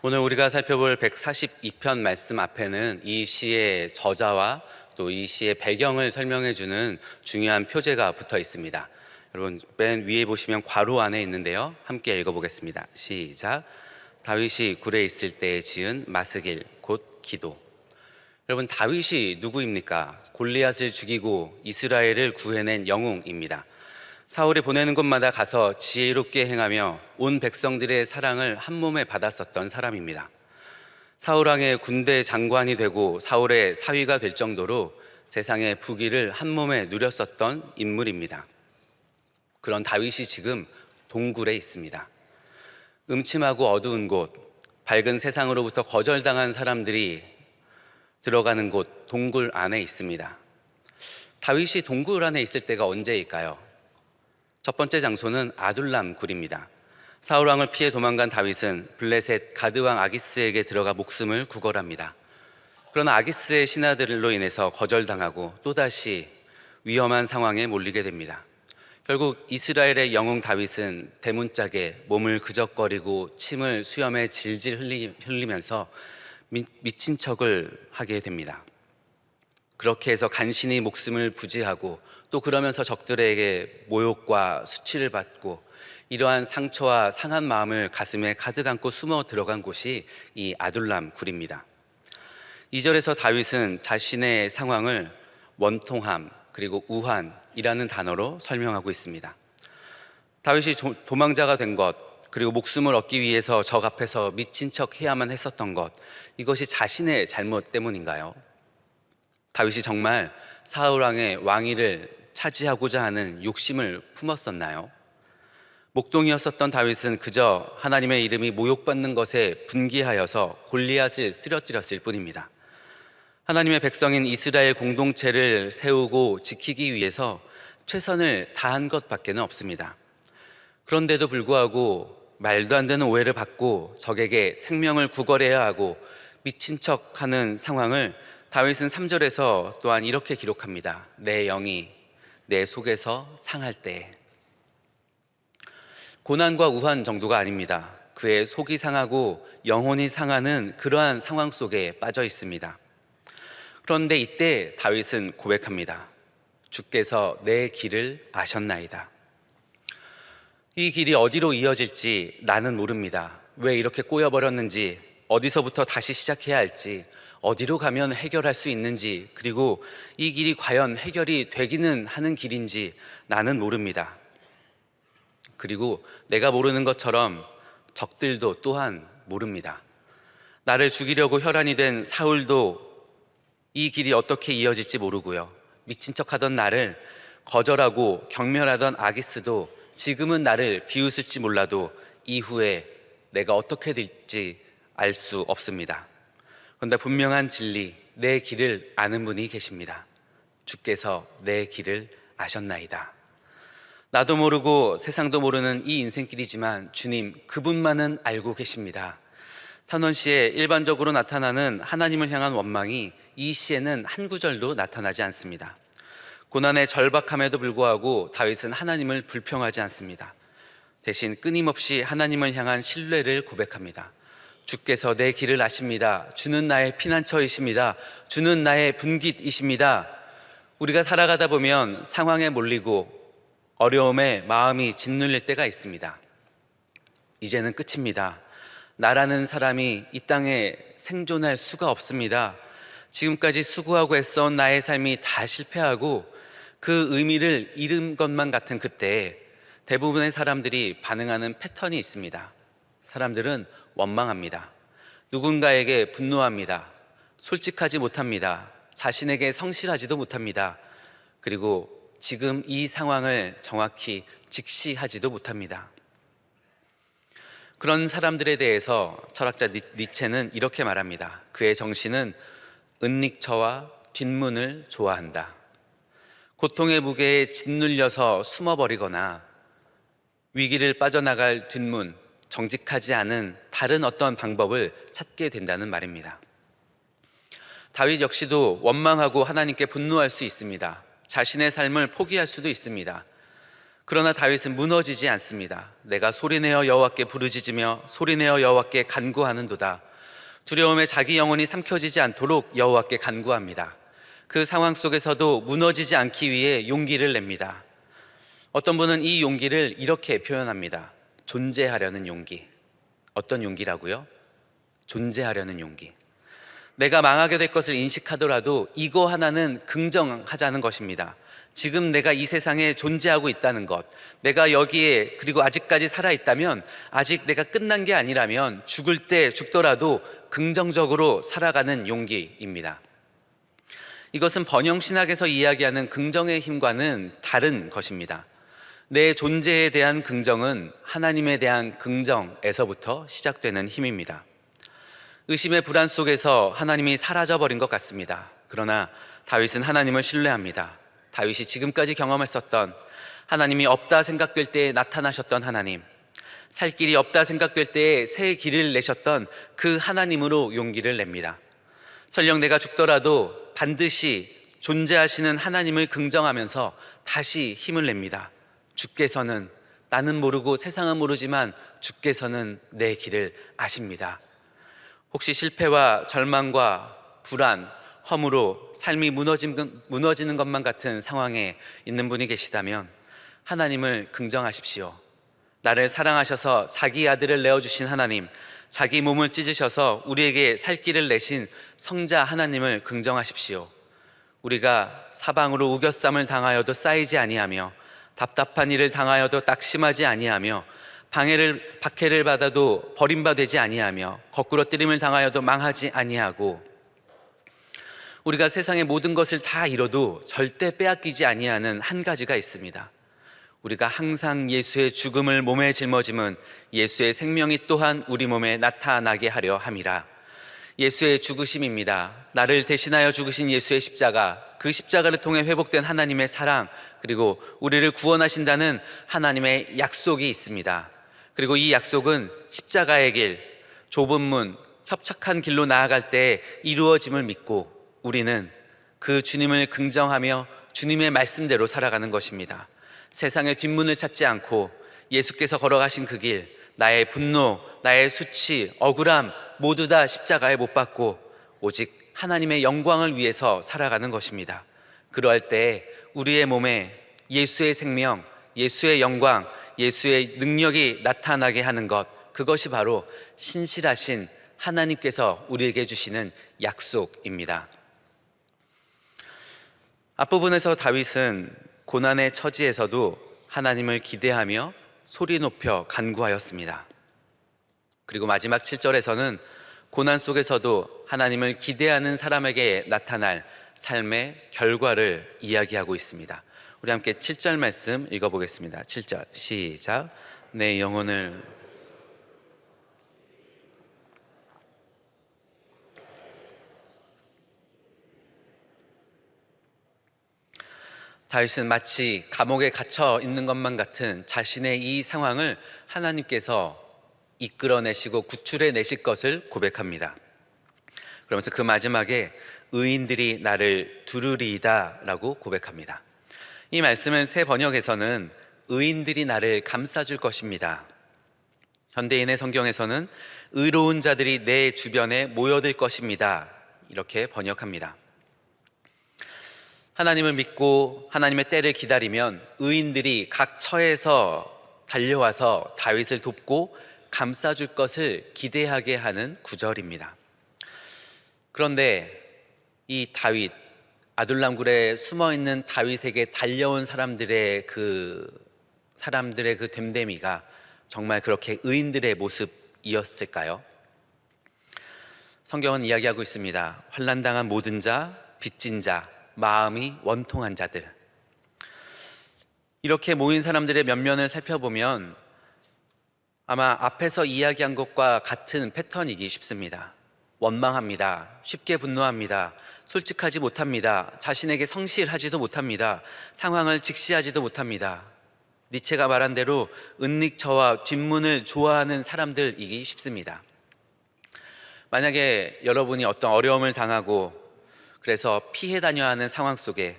오늘 우리가 살펴볼 142편 말씀 앞에는 이 시의 저자와 또 이 시의 배경을 설명해 주는 중요한 표제가 붙어 있습니다. 여러분 맨 위에 보시면 괄호 안에 있는데요, 함께 읽어보겠습니다. 시작. 다윗이 굴에 있을 때에 지은 마스길 곧 기도. 여러분, 다윗이 누구입니까? 골리앗을 죽이고 이스라엘을 구해낸 영웅입니다. 사울이 보내는 곳마다 가서 지혜롭게 행하며 온 백성들의 사랑을 한 몸에 받았었던 사람입니다. 사울 왕의 군대 장관이 되고 사울의 사위가 될 정도로 세상의 부귀를 한 몸에 누렸었던 인물입니다. 그런 다윗이 지금 동굴에 있습니다. 음침하고 어두운 곳, 밝은 세상으로부터 거절당한 사람들이 들어가는 곳, 동굴 안에 있습니다. 다윗이 동굴 안에 있을 때가 언제일까요? 첫 번째 장소는 아둘람 굴입니다. 사울 왕을 피해 도망간 다윗은 블레셋 가드 왕 아기스에게 들어가 목숨을 구걸합니다. 그러나 아기스의 신하들로 인해서 거절당하고 또다시 위험한 상황에 몰리게 됩니다. 결국 이스라엘의 영웅 다윗은 대문짝에 몸을 그적거리고 침을 수염에 질질 흘리면서 미친 척을 하게 됩니다. 그렇게 해서 간신히 목숨을 부지하고 또 그러면서 적들에게 모욕과 수치를 받고 이러한 상처와 상한 마음을 가슴에 가득 안고 숨어 들어간 곳이 이 아둘람 굴입니다. 2절에서 다윗은 자신의 상황을 원통함 그리고 우환이라는 단어로 설명하고 있습니다. 다윗이 도망자가 된 것, 그리고 목숨을 얻기 위해서 적 앞에서 미친 척 해야만 했었던 것, 이것이 자신의 잘못 때문인가요? 다윗이 정말 사울 왕의 왕위를 차지하고자 하는 욕심을 품었었나요? 목동이었었던 다윗은 그저 하나님의 이름이 모욕받는 것에 분기하여서 골리앗을 쓰러뜨렸을 뿐입니다. 하나님의 백성인 이스라엘 공동체를 세우고 지키기 위해서 최선을 다한 것밖에는 없습니다. 그런데도 불구하고 말도 안 되는 오해를 받고 적에게 생명을 구걸해야 하고 미친 척하는 상황을 다윗은 3절에서 또한 이렇게 기록합니다. 내 영이 내 속에서 상할 때. 고난과 우환 정도가 아닙니다. 그의 속이 상하고 영혼이 상하는 그러한 상황 속에 빠져 있습니다. 그런데 이때 다윗은 고백합니다. 주께서 내 길을 아셨나이다. 이 길이 어디로 이어질지 나는 모릅니다. 왜 이렇게 꼬여버렸는지, 어디서부터 다시 시작해야 할지, 어디로 가면 해결할 수 있는지, 그리고 이 길이 과연 해결이 되기는 하는 길인지 나는 모릅니다. 그리고 내가 모르는 것처럼 적들도 또한 모릅니다. 나를 죽이려고 혈안이 된 사울도 이 길이 어떻게 이어질지 모르고요. 미친 척하던 나를 거절하고 경멸하던 아기스도 지금은 나를 비웃을지 몰라도 이후에 내가 어떻게 될지 알 수 없습니다. 그런데 분명한 진리, 내 길을 아는 분이 계십니다. 주께서 내 길을 아셨나이다. 나도 모르고 세상도 모르는 이 인생길이지만 주님, 그분만은 알고 계십니다. 탄원시에 일반적으로 나타나는 하나님을 향한 원망이 이 시에는 한 구절도 나타나지 않습니다. 고난의 절박함에도 불구하고 다윗은 하나님을 불평하지 않습니다. 대신 끊임없이 하나님을 향한 신뢰를 고백합니다. 주께서 내 길을 아십니다. 주는 나의 피난처이십니다. 주는 나의 분깃이십니다. 우리가 살아가다 보면 상황에 몰리고 어려움에 마음이 짓눌릴 때가 있습니다. 이제는 끝입니다. 나라는 사람이 이 땅에 생존할 수가 없습니다. 지금까지 수고하고 애써온 나의 삶이 다 실패하고 그 의미를 잃은 것만 같은 그때 대부분의 사람들이 반응하는 패턴이 있습니다. 사람들은 원망합니다. 누군가에게 분노합니다. 솔직하지 못합니다. 자신에게 성실하지도 못합니다. 그리고 지금 이 상황을 정확히 직시하지도 못합니다. 그런 사람들에 대해서 철학자 니체는 이렇게 말합니다. 그의 정신은 은닉처와 뒷문을 좋아한다. 고통의 무게에 짓눌려서 숨어버리거나 위기를 빠져나갈 뒷문, 정직하지 않은 다른 어떤 방법을 찾게 된다는 말입니다. 다윗 역시도 원망하고 하나님께 분노할 수 있습니다. 자신의 삶을 포기할 수도 있습니다. 그러나 다윗은 무너지지 않습니다. 내가 소리내어 여호와께 부르짖으며 소리내어 여호와께 간구하는도다. 두려움에 자기 영혼이 삼켜지지 않도록 여호와께 간구합니다. 그 상황 속에서도 무너지지 않기 위해 용기를 냅니다. 어떤 분은 이 용기를 이렇게 표현합니다. 존재하려는 용기. 어떤 용기라고요? 존재하려는 용기. 내가 망하게 될 것을 인식하더라도 이거 하나는 긍정하자는 것입니다. 지금 내가 이 세상에 존재하고 있다는 것, 내가 여기에 그리고 아직까지 살아있다면, 아직 내가 끝난 게 아니라면 죽을 때 죽더라도 긍정적으로 살아가는 용기입니다. 이것은 번영신학에서 이야기하는 긍정의 힘과는 다른 것입니다. 내 존재에 대한 긍정은 하나님에 대한 긍정에서부터 시작되는 힘입니다. 의심의 불안 속에서 하나님이 사라져버린 것 같습니다. 그러나 다윗은 하나님을 신뢰합니다. 다윗이 지금까지 경험했었던 하나님이 없다 생각될 때에 나타나셨던 하나님, 살 길이 없다 생각될 때에 새 길을 내셨던 그 하나님으로 용기를 냅니다. 설령 내가 죽더라도 반드시 존재하시는 하나님을 긍정하면서 다시 힘을 냅니다. 주께서는, 나는 모르고 세상은 모르지만 주께서는 내 길을 아십니다. 혹시 실패와 절망과 불안, 허무로 삶이 무너지는 것만 같은 상황에 있는 분이 계시다면 하나님을 긍정하십시오. 나를 사랑하셔서 자기 아들을 내어주신 하나님, 자기 몸을 찢으셔서 우리에게 살 길을 내신 성자 하나님을 긍정하십시오. 우리가 사방으로 우겨쌈을 당하여도 쌓이지 아니하며, 답답한 일을 당하여도 낙심하지 아니하며, 박해를 받아도 버림받지 아니하며, 거꾸로 뜨림을 당하여도 망하지 아니하고, 우리가 세상의 모든 것을 다 잃어도 절대 빼앗기지 아니하는 한 가지가 있습니다. 우리가 항상 예수의 죽음을 몸에 짊어짐은 예수의 생명이 또한 우리 몸에 나타나게 하려 함이라. 예수의 죽으심입니다. 나를 대신하여 죽으신 예수의 십자가, 그 십자가를 통해 회복된 하나님의 사랑, 그리고 우리를 구원하신다는 하나님의 약속이 있습니다. 그리고 이 약속은 십자가의 길, 좁은 문, 협착한 길로 나아갈 때 이루어짐을 믿고 우리는 그 주님을 긍정하며 주님의 말씀대로 살아가는 것입니다. 세상의 뒷문을 찾지 않고 예수께서 걸어가신 그 길, 나의 분노, 나의 수치, 억울함 모두 다 십자가에 못 박고 오직 하나님의 영광을 위해서 살아가는 것입니다. 그러할 때 우리의 몸에 예수의 생명, 예수의 영광, 예수의 능력이 나타나게 하는 것, 그것이 바로 신실하신 하나님께서 우리에게 주시는 약속입니다. 앞부분에서 다윗은 고난의 처지에서도 하나님을 기대하며 소리 높여 간구하였습니다. 그리고 마지막 7절에서는 고난 속에서도 하나님을 기대하는 사람에게 나타날 삶의 결과를 이야기하고 있습니다. 우리 함께 7절 말씀 읽어보겠습니다. 7절 시작. 내 영혼을 다윗은 마치 감옥에 갇혀 있는 것만 같은 자신의 이 상황을 하나님께서 이끌어내시고 구출해내실 것을 고백합니다. 그러면서 그 마지막에 의인들이 나를 두루리이다 라고 고백합니다. 이 말씀은 새 번역에서는 의인들이 나를 감싸줄 것입니다. 현대인의 성경에서는 의로운 자들이 내 주변에 모여들 것입니다 이렇게 번역합니다. 하나님을 믿고 하나님의 때를 기다리면 의인들이 각 처에서 달려와서 다윗을 돕고 감싸줄 것을 기대하게 하는 구절입니다. 그런데 이 다윗, 아둘람 굴에 숨어있는 다윗에게 달려온 사람들의 그 됨됨이가 정말 그렇게 의인들의 모습이었을까요? 성경은 이야기하고 있습니다. 환난당한 모든 자, 빚진 자, 마음이 원통한 자들, 이렇게 모인 사람들의 면면을 살펴보면 아마 앞에서 이야기한 것과 같은 패턴이기 쉽습니다. 원망합니다. 쉽게 분노합니다. 솔직하지 못합니다. 자신에게 성실하지도 못합니다. 상황을 직시하지도 못합니다. 니체가 말한 대로 은닉처와 뒷문을 좋아하는 사람들이기 쉽습니다. 만약에 여러분이 어떤 어려움을 당하고 그래서 피해 다녀야 하는 상황 속에,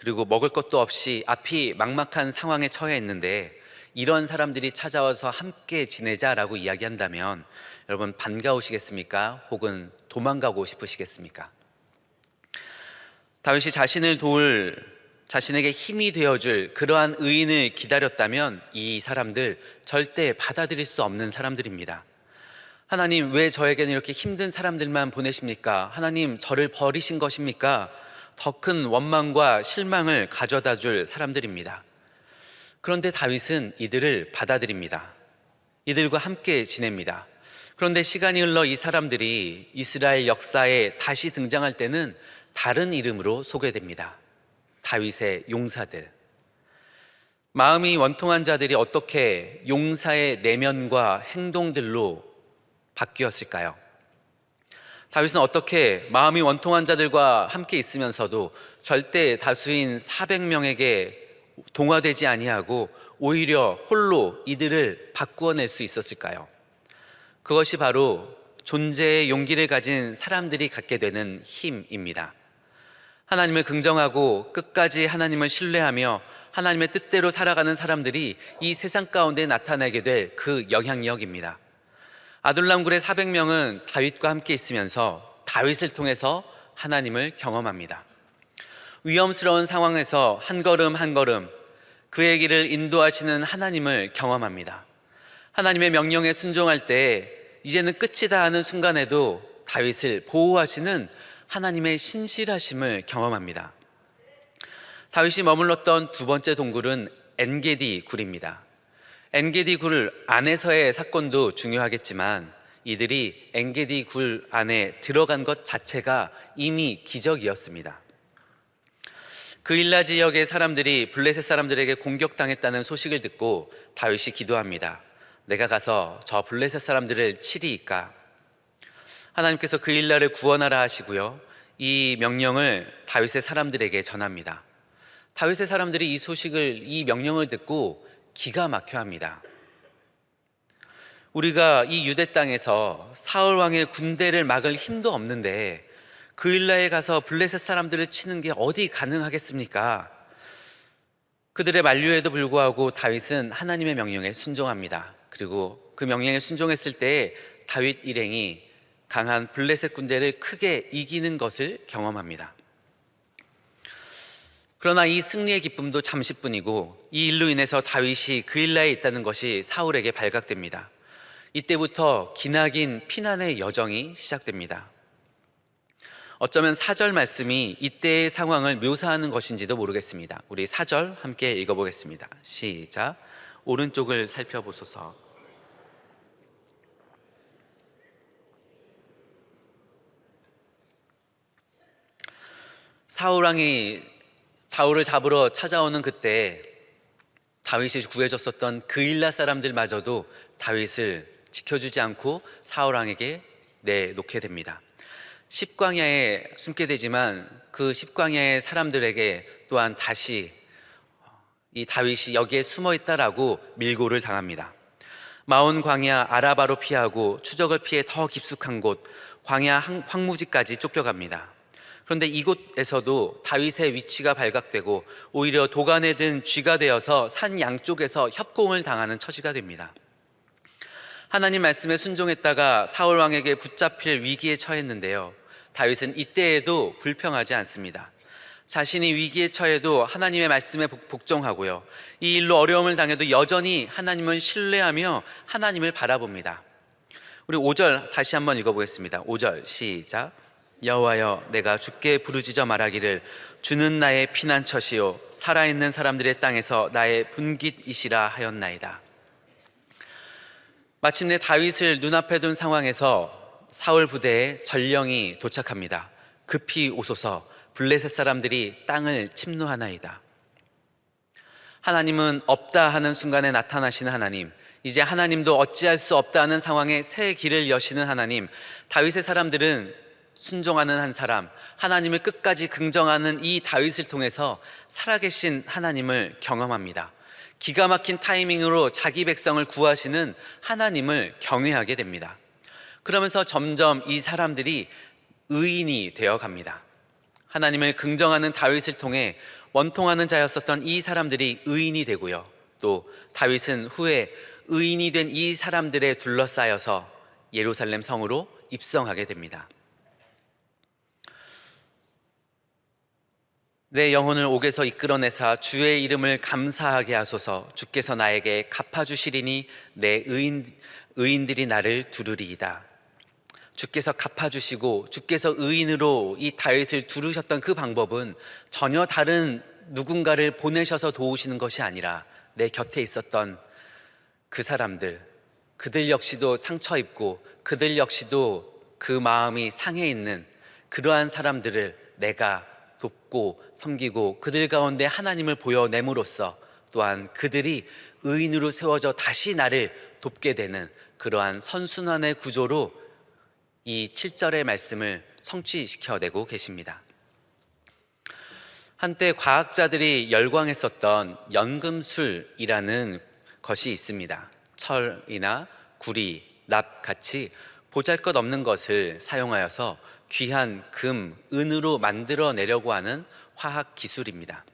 그리고 먹을 것도 없이 앞이 막막한 상황에 처해 있는데 이런 사람들이 찾아와서 함께 지내자라고 이야기한다면 여러분 반가우시겠습니까? 혹은 도망가고 싶으시겠습니까? 다윗이 자신을 도울, 자신에게 힘이 되어줄 그러한 의인을 기다렸다면 이 사람들 절대 받아들일 수 없는 사람들입니다. 하나님, 왜 저에게는 이렇게 힘든 사람들만 보내십니까? 하나님, 저를 버리신 것입니까? 더 큰 원망과 실망을 가져다 줄 사람들입니다. 그런데 다윗은 이들을 받아들입니다. 이들과 함께 지냅니다. 그런데 시간이 흘러 이 사람들이 이스라엘 역사에 다시 등장할 때는 다른 이름으로 소개됩니다. 다윗의 용사들. 마음이 원통한 자들이 어떻게 용사의 내면과 행동들로 바뀌었을까요? 다윗은 어떻게 마음이 원통한 자들과 함께 있으면서도 절대 다수인 400명에게 동화되지 아니하고 오히려 홀로 이들을 바꾸어낼 수 있었을까요? 그것이 바로 존재의 용기를 가진 사람들이 갖게 되는 힘입니다. 하나님을 긍정하고 끝까지 하나님을 신뢰하며 하나님의 뜻대로 살아가는 사람들이 이 세상 가운데 나타나게 될 그 영향력입니다. 아둘람굴의 400명은 다윗과 함께 있으면서 다윗을 통해서 하나님을 경험합니다. 위험스러운 상황에서 한 걸음 한 걸음 그의 길을 인도하시는 하나님을 경험합니다. 하나님의 명령에 순종할 때 이제는 끝이다 하는 순간에도 다윗을 보호하시는 하나님의 신실하심을 경험합니다. 다윗이 머물렀던 두 번째 동굴은 엔게디 굴입니다. 엔게디 굴 안에서의 사건도 중요하겠지만 이들이 엔게디 굴 안에 들어간 것 자체가 이미 기적이었습니다. 그일라 지역의 사람들이 블레셋 사람들에게 공격당했다는 소식을 듣고 다윗이 기도합니다. 내가 가서 저 블레셋 사람들을 치리이까? 하나님께서 그일라를 구원하라 하시고요, 이 명령을 다윗의 사람들에게 전합니다. 다윗의 사람들이 이 명령을 듣고 기가 막혀 합니다. 우리가 이 유대 땅에서 사울 왕의 군대를 막을 힘도 없는데 그일라에 가서 블레셋 사람들을 치는 게 어디 가능하겠습니까? 그들의 만류에도 불구하고 다윗은 하나님의 명령에 순종합니다. 그리고 그 명령에 순종했을 때 다윗 일행이 강한 블레셋 군대를 크게 이기는 것을 경험합니다. 그러나 이 승리의 기쁨도 잠시뿐이고 이 일로 인해서 다윗이 그일라에 있다는 것이 사울에게 발각됩니다. 이때부터 기나긴 피난의 여정이 시작됩니다. 어쩌면 4절 말씀이 이때의 상황을 묘사하는 것인지도 모르겠습니다. 우리 4절 함께 읽어보겠습니다. 시작. 오른쪽을 살펴보소서. 사울왕이 다윗을 잡으러 찾아오는 그때 다윗이 구해줬었던 그일라 사람들마저도 다윗을 지켜주지 않고 사울왕에게 내놓게 됩니다. 십광야에 숨게 되지만 그 십광야의 사람들에게 또한 다시 이 다윗이 여기에 숨어 있다라고 밀고를 당합니다. 마온 광야 아라바로 피하고 추적을 피해 더 깊숙한 곳 광야 황무지까지 쫓겨갑니다. 그런데 이곳에서도 다윗의 위치가 발각되고 오히려 도간에 든 쥐가 되어서 산 양쪽에서 협공을 당하는 처지가 됩니다. 하나님 말씀에 순종했다가 사울 왕에게 붙잡힐 위기에 처했는데요, 다윗은 이때에도 불평하지 않습니다. 자신이 위기에 처해도 하나님의 말씀에 복종하고요, 이 일로 어려움을 당해도 여전히 하나님을 신뢰하며 하나님을 바라봅니다. 우리 5절 다시 한번 읽어보겠습니다. 5절 시작. 여호와여, 내가 주께 부르짖어 말하기를 주는 나의 피난처시요 살아있는 사람들의 땅에서 나의 분깃이시라 하였나이다. 마침내 다윗을 눈앞에 둔 상황에서 사울 부대에 전령이 도착합니다. 급히 오소서, 블레셋 사람들이 땅을 침노하나이다. 하나님은 없다 하는 순간에 나타나시는 하나님, 이제 하나님도 어찌할 수 없다 하는 상황에 새 길을 여시는 하나님. 다윗의 사람들은 순종하는 한 사람, 하나님을 끝까지 긍정하는 이 다윗을 통해서 살아계신 하나님을 경험합니다. 기가 막힌 타이밍으로 자기 백성을 구하시는 하나님을 경외하게 됩니다. 그러면서 점점 이 사람들이 의인이 되어 갑니다. 하나님을 긍정하는 다윗을 통해 원통하는 자였었던 이 사람들이 의인이 되고요. 또 다윗은 후에 의인이 된 이 사람들에 둘러싸여서 예루살렘 성으로 입성하게 됩니다. 내 영혼을 옥에서 이끌어내사 주의 이름을 감사하게 하소서. 주께서 나에게 갚아주시리니 내 의인들이 나를 두르리이다. 주께서 갚아주시고 주께서 의인으로 이 다윗을 두르셨던 그 방법은 전혀 다른 누군가를 보내셔서 도우시는 것이 아니라 내 곁에 있었던 그 사람들, 그들 역시도 상처 입고 그들 역시도 그 마음이 상해 있는 그러한 사람들을 내가 돕고 섬기고 그들 가운데 하나님을 보여냄으로써 또한 그들이 의인으로 세워져 다시 나를 돕게 되는 그러한 선순환의 구조로 이 7절의 말씀을 성취시켜내고 계십니다. 한때 과학자들이 열광했었던 연금술이라는 것이 있습니다. 철이나 구리, 납 같이 보잘것없는 것을 사용하여서 귀한 금, 은으로 만들어내려고 하는 화학 기술입니다.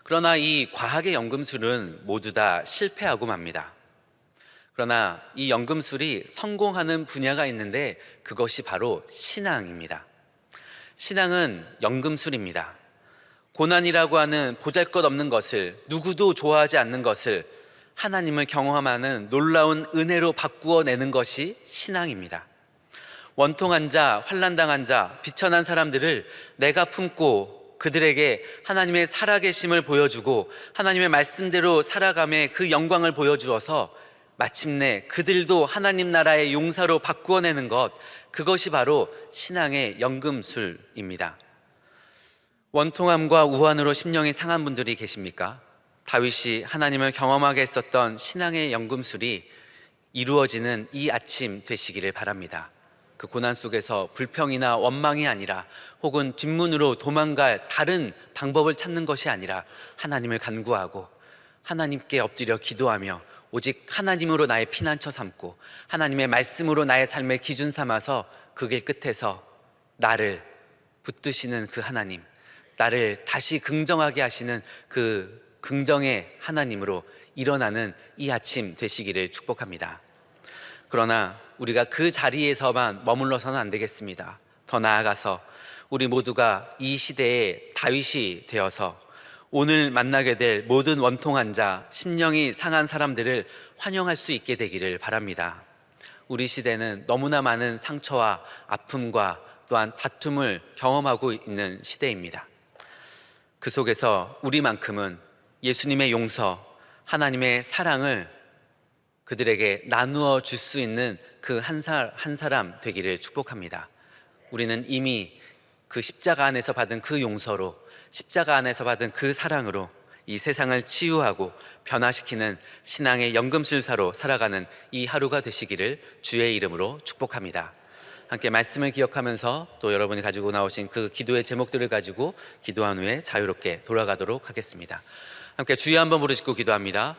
그러나 이 과학의 연금술은 모두 다 실패하고 맙니다. 그러나 이 연금술이 성공하는 분야가 있는데 그것이 바로 신앙입니다. 신앙은 연금술입니다. 고난이라고 하는 보잘것없는 것을, 누구도 좋아하지 않는 것을 하나님을 경험하는 놀라운 은혜로 바꾸어내는 것이 신앙입니다. 원통한 자, 환난당한 자, 비천한 사람들을 내가 품고 그들에게 하나님의 살아계심을 보여주고 하나님의 말씀대로 살아감의 그 영광을 보여주어서 마침내 그들도 하나님 나라의 용사로 바꾸어내는 것, 그것이 바로 신앙의 연금술입니다. 원통함과 우환으로 심령이 상한 분들이 계십니까? 다윗이 하나님을 경험하게 했었던 신앙의 연금술이 이루어지는 이 아침 되시기를 바랍니다. 그 고난 속에서 불평이나 원망이 아니라 혹은 뒷문으로 도망갈 다른 방법을 찾는 것이 아니라 하나님을 간구하고 하나님께 엎드려 기도하며 오직 하나님으로 나의 피난처 삼고 하나님의 말씀으로 나의 삶의 기준 삼아서 그 길 끝에서 나를 붙드시는 그 하나님, 나를 다시 긍정하게 하시는 그 긍정의 하나님으로 일어나는 이 아침 되시기를 축복합니다. 그러나 우리가 그 자리에서만 머물러서는 안 되겠습니다. 더 나아가서 우리 모두가 이 시대의 다윗이 되어서 오늘 만나게 될 모든 원통한 자, 심령이 상한 사람들을 환영할 수 있게 되기를 바랍니다. 우리 시대는 너무나 많은 상처와 아픔과 또한 다툼을 경험하고 있는 시대입니다. 그 속에서 우리만큼은 예수님의 용서, 하나님의 사랑을 그들에게 나누어 줄 수 있는 그 한 사람 되기를 축복합니다. 우리는 이미 그 십자가 안에서 받은 그 용서로, 십자가 안에서 받은 그 사랑으로 이 세상을 치유하고 변화시키는 신앙의 연금술사로 살아가는 이 하루가 되시기를 주의 이름으로 축복합니다. 함께 말씀을 기억하면서 또 여러분이 가지고 나오신 그 기도의 제목들을 가지고 기도한 후에 자유롭게 돌아가도록 하겠습니다. 함께 주여 한번 부르시고 기도합니다.